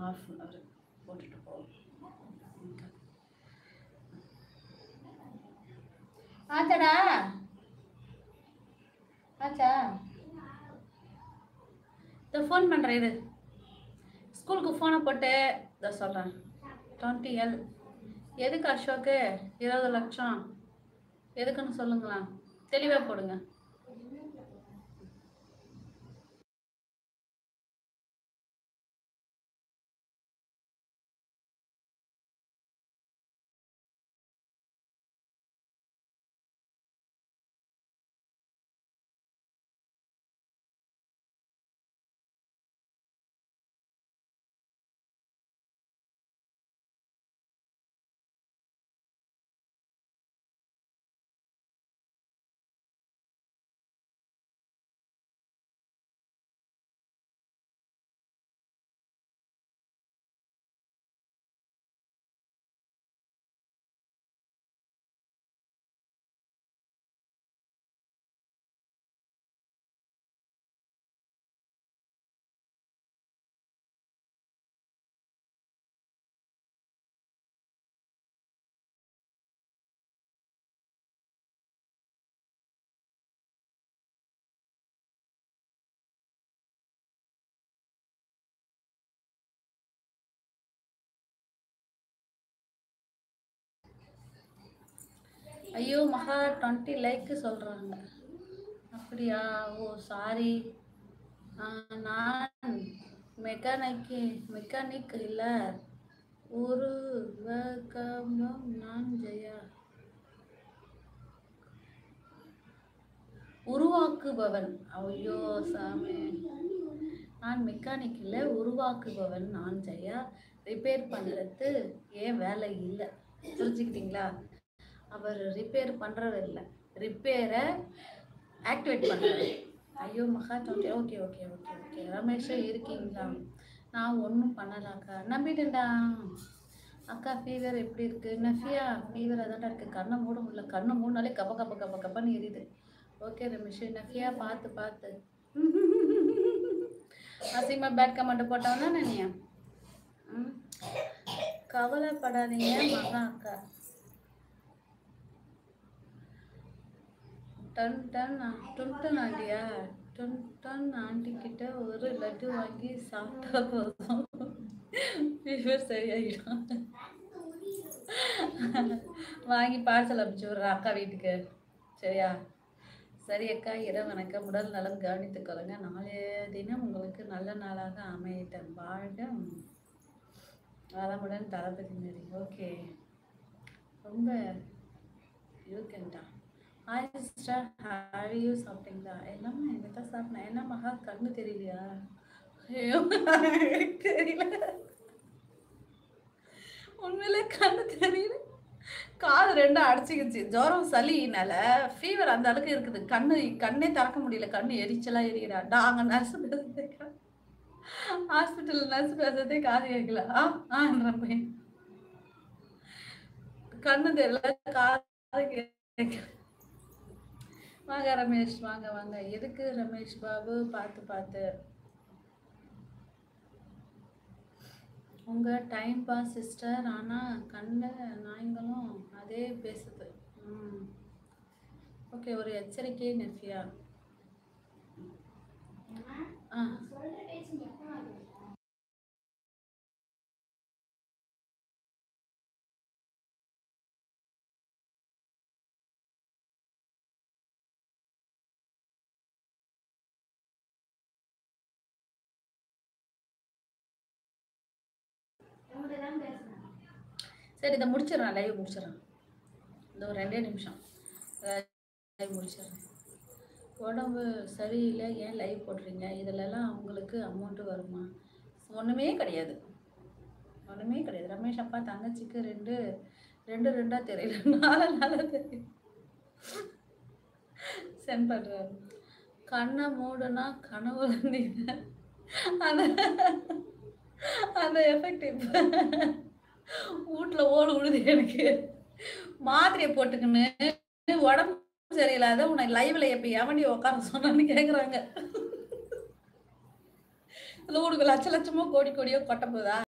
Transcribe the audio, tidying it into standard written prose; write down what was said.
1/2 hour போட்டுட்டு போவோம். ஆச்சாடா ஆச்சா இந்த ஃபோன் பண்ணுறேன். இது ஸ்கூலுக்கு ஃபோனை போட்டு இதை சொல்கிறேன். 20L எதுக்கு அசோக்கு 20 லட்சம் எதுக்குன்னு சொல்லுங்களா, தெளிவாக போடுங்க. ஐயோ மகா 20 லைக்கு சொல்கிறாங்க. அப்படியா? ஓ சாரி. நான் மெக்கானிக் இல்லை, உருவகமும் நான் ஜெயா, உருவாக்குபவன். ஐயோ சாமி, நான் மெக்கானிக் இல்லை, உருவாக்குபவன் நான் ஜெயா. ரிப்பேர் பண்ணுறது ஏன் வேலை இல்லை, புரிஞ்சுக்கிட்டீங்களா? அவர் ரிப்பேர் பண்ணுறது இல்லை, ரிப்பேரை ஆக்டிவேட் பண்ணுறாரு. ஐயோ மகா 20. Okay okay okay okay. Ramesh இருக்கீங்களா? நான் ஒன்றும் பண்ணலாக்கா, நம்பிட்டேன்டா. அக்கா ஃபீவர் எப்படி இருக்குது? நஃபியா ஃபீவர் அதான்டா இருக்குது, கண்ணை மூட முடியல, கண்ணை மூடினாலே கப்ப கப்ப கப்ப கப்பன்னு எரியுது. ஓகே ரமேஷ். நஃபியா பார்த்து அசிமா பேட் கமெண்ட் போட்டவனா நீ? கவலைப்படாதீங்க மகா அக்கா. டன் ஆண்டியா? டன் ஆண்டி கிட்ட ஒரு லட்டு வாங்கி சாப்பிட்டா போதும், ஃபீவர் சரியாயிடும். வாங்கி பார்சல் அனுப்பிச்சு விட்றேன் அக்கா வீட்டுக்கு, சரியா? சரி அக்கா, இரவு வணக்கம். உடல் நலம் கவனித்துக் கொள்ளுங்க. நாளைய தினம் உங்களுக்கு நல்ல நாளாக அமையட்டும். வாழ்க வளமுடன் தளபதி மாரி. ஓகே, ரொம்ப இருக்கேன்டா. ஹாய் சிஸ்டர், ஹாரியூ சாப்பிட்டீங்களா? என்னம்மா என்னத்தான் சாப்பிட்டேன். என்ன மகா கண்ணு தெரியலையா? ஐயோ தெரியல, உண்மையிலே கண்ணு தெரியல. காது ரெண்டும் அடிச்சுக்கிச்சு. ஜுரம் சளினால ஃபீவர் அந்த அளவுக்கு இருக்குது. கண்ணே திறக்க முடியல, கண்ணு எரிச்சலா எரியுறா. நாங்கள் நர்ஸ் பேசுறதே, ஹாஸ்பிட்டல் நர்ஸ் பேசுறதே காது கேட்கல. ஆன்ற பையன் கண்ணு தெரியல, காது கேட்கல. வாங்க ரமேஷ், வாங்க வாங்க. எதுக்கு ரமேஷ் பாபு? பார்த்து உங்கள் டைம் பாஸ் சிஸ்டர். ஆனால் கண்ட நாய்களும் அதே பேசுது. ஓகே, ஒரு எச்சரிக்கை நெஃபியா. சரி, இதை முடிச்சிடறேன், லைவ் முடிச்சிடறேன். இந்த ஒரு 2 நிமிஷம் லைவ் முடிச்சிடறேன். உடம்பு சரியில்லை, ஏன் லைவ் போடுறீங்க? இதிலெல்லாம் உங்களுக்கு அமௌண்ட்டு வருமா? ஒன்றுமே கிடையாது, ஒன்றுமே கிடையாது. ரமேஷ் அப்பா தங்கச்சிக்கு ரெண்டா தெரியல, 4 தெரியும். சென்ட் பண்ணுறாரு. கண்ணை மூடுனா கனவுல அந்த அந்த எஃபெக்ட் இப்போ வீட்டில் ஓடு விழுது. எனக்கு மாத்திரையை போட்டுக்கின்னு உடம்பு சரியில்லாத உன்னை லைவ்ல எப்ப எவனி உட்கார சொன்னான்னு கேட்குறாங்க. இல்லை உனக்கு லட்சமோ கோடியோ கொட்ட போதா?